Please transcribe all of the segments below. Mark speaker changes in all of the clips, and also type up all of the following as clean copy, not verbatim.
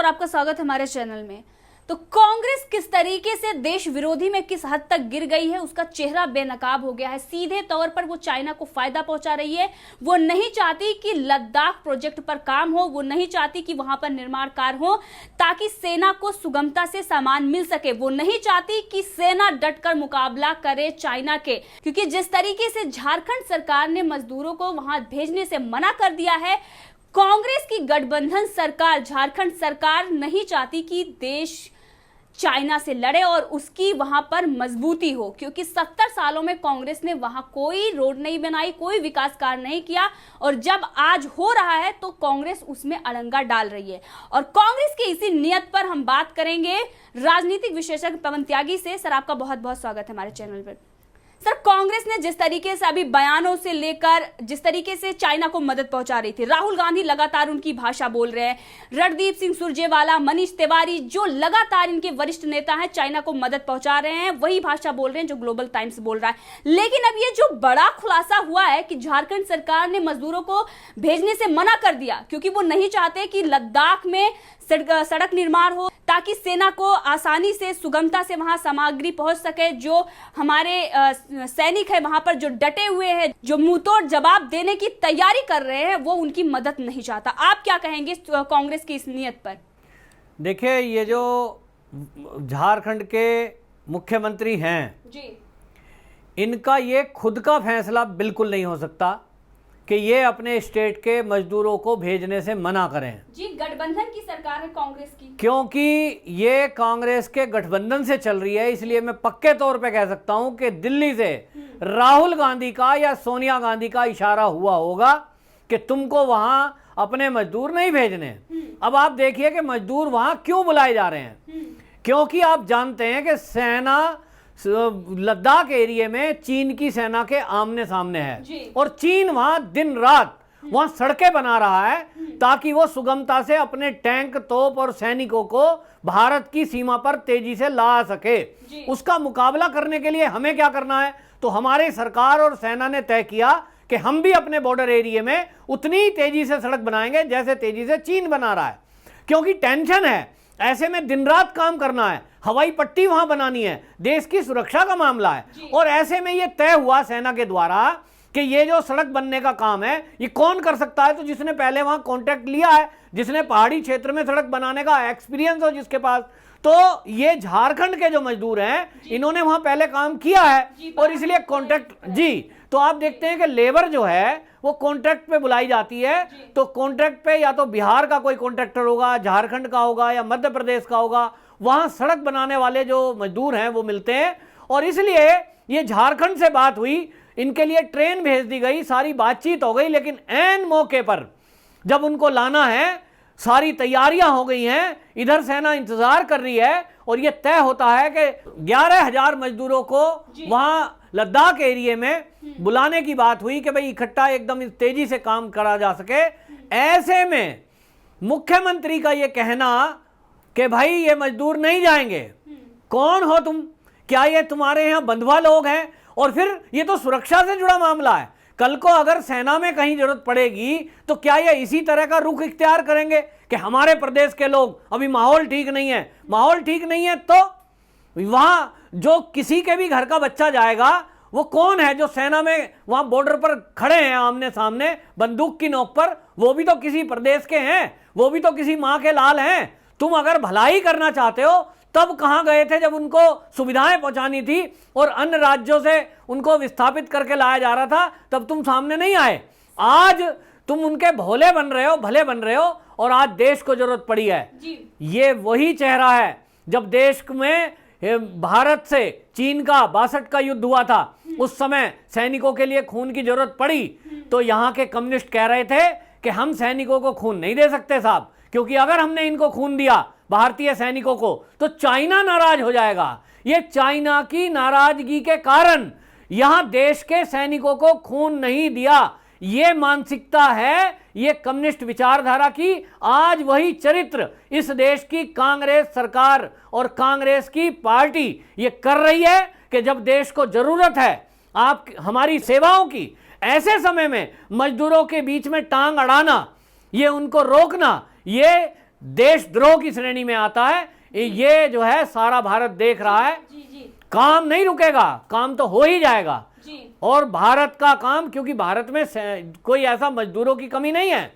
Speaker 1: और आपका स्वागत है हमारे चैनल में। तो कांग्रेस किस तरीके से देश विरोधी में किस हद तक गिर गई है, उसका चेहरा बेनकाब हो गया है। सीधे तौर पर वो चाइना को फायदा पहुंचा रही है। वो नहीं चाहती कि लद्दाख प्रोजेक्ट पर काम हो, वो नहीं चाहती कि वहां पर निर्माण कार्य हो ताकि सेना को सुगमता से सामान मिल सके। वो नहीं चाहती कि सेना डटकर मुकाबला करे चाइना के, क्योंकि जिस तरीके से झारखंड सरकार ने मजदूरों को वहां भेजने से मना कर दिया है, कांग्रेस की गठबंधन सरकार, झारखंड सरकार नहीं चाहती कि देश चाइना से लड़े और उसकी वहां पर मजबूती हो, क्योंकि 70 सालों में कांग्रेस ने वहां कोई रोड नहीं बनाई, कोई विकास कार्य नहीं किया, और जब आज हो रहा है तो कांग्रेस उसमें अड़ंगा डाल रही है। और कांग्रेस की इसी नियत पर हम बात करेंगे राजनीतिक विशेषज्ञ पवन त्यागी से। सर, आपका बहुत बहुत स्वागत है हमारे चैनल पर। सर, कांग्रेस ने जिस तरीके से अभी बयानों से लेकर जिस तरीके से चाइना को मदद पहुंचा रही थी, राहुल गांधी लगातार उनकी भाषा बोल रहे हैं, रणदीप सिंह सुरजेवाला, मनीष तिवारी जो लगातार इनके वरिष्ठ नेता हैं चाइना को मदद पहुंचा रहे हैं, वही भाषा बोल रहे हैं जो ग्लोबल टाइम्स बोल रहा है। लेकिन अब ये जो बड़ा खुलासा हुआ है कि झारखंड सरकार ने मजदूरों को भेजने से मना कर दिया, क्योंकि वो नहीं चाहते कि लद्दाख में सड़क निर्माण हो ताकि सेना को आसानी से सुगमता से वहां सामग्री पहुंच सके। जो हमारे सैनिक है वहां पर जो डटे हुए हैं, जो मुंहतोड़ जवाब देने की तैयारी कर रहे हैं, वो उनकी मदद नहीं चाहता। आप क्या कहेंगे कांग्रेस की इस नियत पर?
Speaker 2: देखिए, ये जो झारखंड के मुख्यमंत्री हैं जी, इनका ये खुद का फैसला बिल्कुल नहीं हो सकता कि ये अपने स्टेट के मजदूरों को भेजने से मना करें।
Speaker 1: जी, गठबंधन की सरकार है कांग्रेस की,
Speaker 2: क्योंकि ये कांग्रेस के गठबंधन से चल रही है, इसलिए मैं पक्के तौर पे कह सकता हूं कि दिल्ली से राहुल गांधी का या सोनिया गांधी का इशारा हुआ होगा कि तुमको वहां अपने मजदूर नहीं भेजने। अब आप देखिए कि मजदूर वहां क्यों बुलाए जा रहे हैं, क्योंकि आप जानते हैं कि सेना लद्दाख एरिया में चीन की सेना के आमने सामने है और चीन वहां दिन रात वहां सड़कें बना रहा है ताकि वो सुगमता से अपने टैंक, तोप और सैनिकों को भारत की सीमा पर तेजी से ला सके। उसका मुकाबला करने के लिए हमें क्या करना है? तो हमारी सरकार और सेना ने तय किया कि हम भी अपने बॉर्डर एरिया में उतनी तेजी से सड़क बनाएंगे जैसे तेजी से चीन बना रहा है, क्योंकि टेंशन है। ऐसे में दिन रात काम करना है, हवाई पट्टी वहां बनानी है, देश की सुरक्षा का मामला है। और ऐसे में यह तय हुआ सेना के द्वारा कि ये जो सड़क बनने का काम है ये कौन कर सकता है? तो जिसने पहले वहां कॉन्ट्रैक्ट लिया है, जिसने पहाड़ी क्षेत्र में सड़क बनाने का एक्सपीरियंस हो जिसके पास, तो ये झारखंड के जो मजदूर हैं इन्होंने वहां पहले काम किया है और इसलिए कॉन्ट्रैक्ट जी। तो आप देखते हैं कि लेबर जो है वो कॉन्ट्रैक्ट पे बुलाई जाती है, तो कॉन्ट्रैक्ट पे या तो बिहार का कोई कॉन्ट्रैक्टर होगा, झारखंड का होगा या मध्य प्रदेश का होगा, वहां सड़क बनाने वाले जो मजदूर हैं वो मिलते हैं। और इसलिए ये झारखंड से बात हुई, इनके लिए ट्रेन भेज दी गई, सारी बातचीत हो गई, लेकिन ऐन मौके पर जब उनको लाना है, सारी तैयारियां हो गई हैं, इधर सेना इंतजार कर रही है और यह तय होता है कि 11,000 मजदूरों को वहां लद्दाख एरिया में बुलाने की बात हुई कि भाई इकट्ठा एकदम तेजी से काम करा जा सके। ऐसे में मुख्यमंत्री का यह कहना कि भाई ये मजदूर नहीं जाएंगे, कौन हो तुम? क्या ये तुम्हारे यहां बंधुआ लोग हैं? और फिर ये तो सुरक्षा से जुड़ा मामला है, कल को अगर सेना में कहीं जरूरत पड़ेगी तो क्या ये इसी तरह का रुख इख्तियार करेंगे कि हमारे प्रदेश के लोग, अभी माहौल ठीक नहीं है? माहौल ठीक नहीं है तो वहां जो किसी के भी घर का बच्चा जाएगा वो कौन है जो सेना में वहां बॉर्डर पर खड़े हैं आमने सामने बंदूक की नोक पर? वो भी तो किसी प्रदेश के हैं, वो भी तो किसी मां के लाल हैं। तुम अगर भलाई करना चाहते हो तब कहां गए थे जब उनको सुविधाएं पहुंचानी थी और अन्य राज्यों से उनको विस्थापित करके लाया जा रहा था? तब तुम सामने नहीं आए। आज तुम उनके भोले बन रहे हो, भले बन रहे हो, और आज देश को जरूरत पड़ी है। ये वही चेहरा है जब देश में भारत से चीन का 62 का युद्ध हुआ था, उस समय सैनिकों के लिए खून की जरूरत पड़ी, तो यहां के कम्युनिस्ट कह रहे थे कि हम सैनिकों को खून नहीं दे सकते साहब, क्योंकि अगर हमने इनको खून दिया भारतीय सैनिकों को तो चाइना नाराज हो जाएगा। ये चाइना की नाराजगी के कारण यहां देश के सैनिकों को खून नहीं दिया। ये मानसिकता है, ये कम्युनिस्ट विचारधारा की आज वही चरित्र इस देश की कांग्रेस सरकार और कांग्रेस की पार्टी ये कर रही है कि जब देश को जरूरत है आप हमारी सेवाओं की, ऐसे समय में मजदूरों के बीच में टांग अड़ाना, ये उनको रोकना, ये देशद्रोह की श्रेणी में आता है। ये जो है सारा भारत देख रहा है। काम नहीं रुकेगा, काम तो हो ही जाएगा। और भारत का काम, क्योंकि भारत में कोई ऐसा मजदूरों की कमी नहीं है,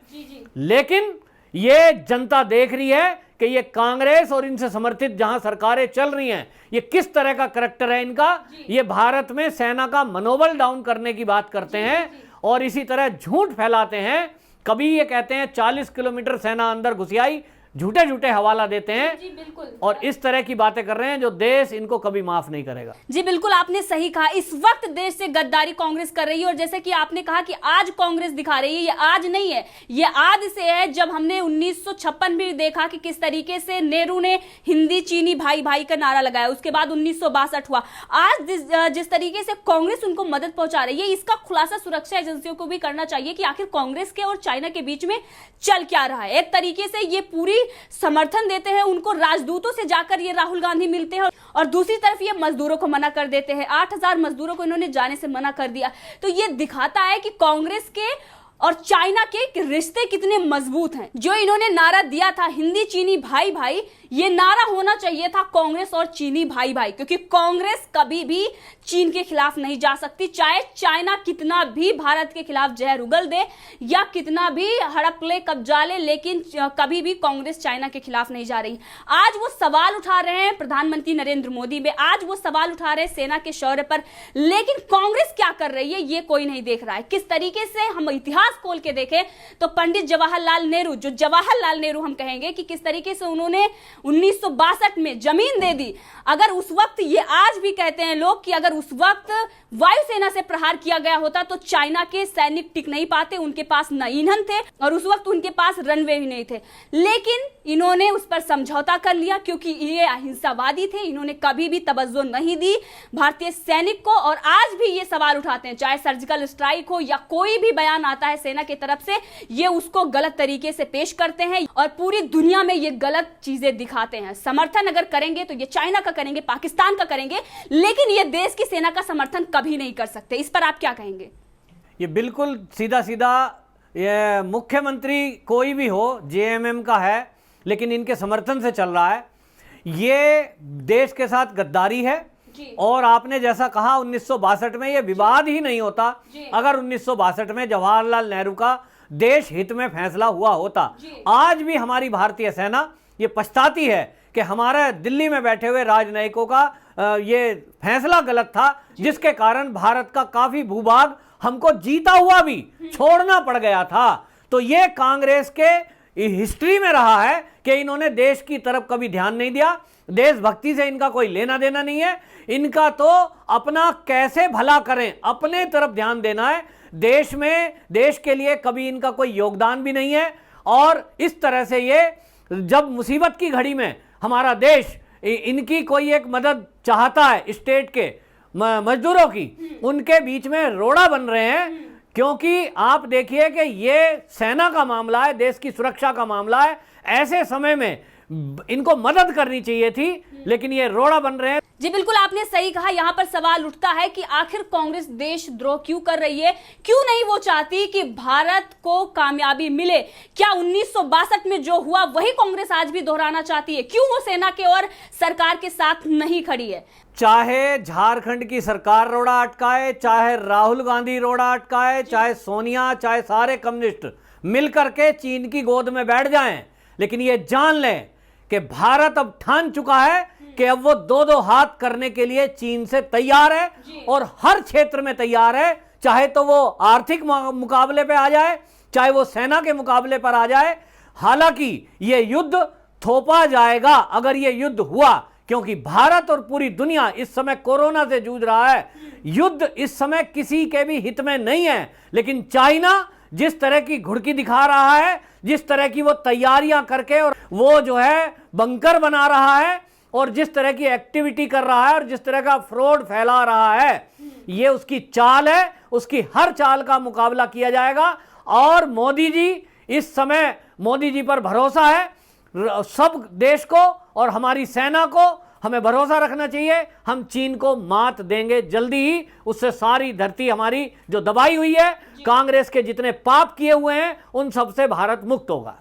Speaker 2: लेकिन ये जनता देख रही है कि ये कांग्रेस और इनसे समर्थित जहां सरकारें चल रही हैं, ये किस तरह का करैक्टर है इनका। ये भारत में सेना का मनोबल डाउन करने की बात करते हैं और इसी तरह झूठ फैलाते हैं। कभी ये कहते हैं 40 किलोमीटर सेना अंदर घुसी आई, झूठे झूठे हवाला देते हैं।
Speaker 1: जी बिल्कुल।
Speaker 2: और इस तरह की बातें कर रहे हैं जो देश इनको कभी माफ नहीं करेगा।
Speaker 1: जी बिल्कुल, आपने सही कहा। इस वक्त देश से गद्दारी कांग्रेस कर रही है और जैसे कि आपने कहा कि आज कांग्रेस दिखा रही है, ये आज नहीं है, ये आज से है। जब हमने 1956 में देखा कि किस तरीके से नेहरू ने हिंदी चीनी भाई भाई का नारा लगाया, उसके बाद 1962 हुआ। आज जिस तरीके से कांग्रेस उनको मदद पहुंचा रही है, इसका खुलासा सुरक्षा एजेंसियों को भी करना चाहिए कि आखिर कांग्रेस के और चाइना के बीच में चल क्या रहा है। एक तरीके से ये पूरी समर्थन देते हैं उनको, राजदूतों से जाकर ये राहुल गांधी मिलते हैं और दूसरी तरफ ये मजदूरों को मना कर देते हैं। 8000 मजदूरों को इन्होंने जाने से मना कर दिया। तो ये दिखाता है कि कांग्रेस के और चाइना के रिश्ते कितने मजबूत हैं। जो इन्होंने नारा दिया था हिंदी चीनी भाई भाई, ये नारा होना चाहिए था कांग्रेस और चीनी भाई भाई, क्योंकि कांग्रेस कभी भी चीन के खिलाफ नहीं जा सकती। चाहे चाइना कितना भी भारत के खिलाफ जहर उगल दे या कितना भी हड़प ले, कब्जा ले, लेकिन कभी भी कांग्रेस चाइना के खिलाफ नहीं जा रही। आज वो सवाल उठा रहे हैं प्रधानमंत्री नरेंद्र मोदी में, आज वो सवाल उठा रहे हैं सेना के शौर्य पर, लेकिन कांग्रेस क्या कर रही है ये कोई नहीं देख रहा है। किस तरीके से हम इतिहास खोल के देखें तो पंडित जवाहरलाल नेहरू, जो जवाहरलाल नेहरू हम कहेंगे कि किस तरीके से उन्होंने 1962 में जमीन दे दी। अगर उस वक्त, ये आज भी कहते हैं लोग कि अगर उस वक्त वायुसेना से प्रहार किया गया होता तो चाइना के सैनिक टिक नहीं पाते, उनके पास न ईंधन थे और उस वक्त उनके पास रनवे भी नहीं थे। लेकिन इन्होंने उस पर समझौता कर लिया क्योंकि ये अहिंसावादी थे, इन्होंने कभी भी तवज्जो नहीं दी भारतीय सैनिक को। और आज भी ये सवाल उठाते हैं, चाहे सर्जिकल स्ट्राइक हो या कोई भी बयान आता है सेना की तरफ से, ये उसको गलत तरीके से पेश करते हैं और पूरी दुनिया में ये गलत चीजें दिखाते हैं। समर्थन अगर करेंगे तो ये चाइना का करेंगे, पाकिस्तान का करेंगे, लेकिन ये देश की सेना का समर्थन कभी नहीं कर सकते। इस पर आप क्या कहेंगे?
Speaker 2: ये बिल्कुल सीधा सीधा, ये मुख्यमंत्री कोई भी हो, जेएमएम का है लेकिन इनके समर्थन से चल रहा है, ये देश के साथ गद्दारी है। और आपने जैसा कहा 1962 में ये विवाद ही नहीं होता अगर 1962 में जवाहरलाल नेहरू का देश हित में फैसला हुआ होता। आज भी हमारी भारतीय सेना ये पछताती है कि हमारे दिल्ली में बैठे हुए राजनयिकों का ये फैसला गलत था, जिसके कारण भारत का काफी भूभाग हमको जीता हुआ भी छोड़ना पड़ गया था। तो ये कांग्रेस के हिस्ट्री में रहा है कि इन्होंने देश की तरफ कभी ध्यान नहीं दिया, देशभक्ति से इनका कोई लेना देना नहीं है। इनका तो अपना कैसे भला करें, अपने तरफ ध्यान देना है। देश में, देश के लिए कभी इनका कोई योगदान भी नहीं है। और इस तरह से ये जब मुसीबत की घड़ी में हमारा देश इनकी कोई एक मदद चाहता है, स्टेट के मजदूरों की, उनके बीच में रोड़ा बन रहे हैं। क्योंकि आप देखिए कि ये सेना का मामला है, देश की सुरक्षा का मामला है। ऐसे समय में इनको मदद करनी चाहिए थी, लेकिन ये रोड़ा बन रहे हैं।
Speaker 1: जी बिल्कुल, आपने सही कहा। यहाँ पर सवाल उठता है कि आखिर कांग्रेस देशद्रोह क्यों कर रही है? क्यों नहीं वो चाहती कि भारत को कामयाबी मिले? क्या 1962 में जो हुआ वही कांग्रेस आज भी दोहराना चाहती है? क्यों वो सेना के और सरकार के साथ नहीं खड़ी है?
Speaker 2: चाहे झारखंड की सरकार रोड़ा अटकाए, चाहे राहुल गांधी रोड़ा अटकाए, चाहे सोनिया, चाहे सारे कम्युनिस्ट मिलकर के चीन की गोद में बैठ जाएं, लेकिन ये जान लें कि भारत अब ठान चुका है कि अब वो दो दो हाथ करने के लिए चीन से तैयार है और हर क्षेत्र में तैयार है। चाहे तो वो आर्थिक मुकाबले पे आ जाए, चाहे वो सेना के मुकाबले पर आ जाए। हालांकि ये युद्ध थोपा जाएगा अगर ये युद्ध हुआ, क्योंकि भारत और पूरी दुनिया इस समय कोरोना से जूझ रहा है। युद्ध इस समय किसी के भी हित में नहीं है, लेकिन चाइना जिस तरह की घुड़की दिखा रहा है, जिस तरह की वो तैयारियां करके और वो जो है बंकर बना रहा है और जिस तरह की एक्टिविटी कर रहा है और जिस तरह का फ्रॉड फैला रहा है, ये उसकी चाल है। उसकी हर चाल का मुकाबला किया जाएगा। और मोदी जी, इस समय मोदी जी पर भरोसा है सब देश को और हमारी सेना को। हमें भरोसा रखना चाहिए, हम चीन को मात देंगे जल्दी ही। उससे सारी धरती हमारी जो दबाई हुई है, कांग्रेस के जितने पाप किए हुए हैं, उन सब से भारत मुक्त होगा।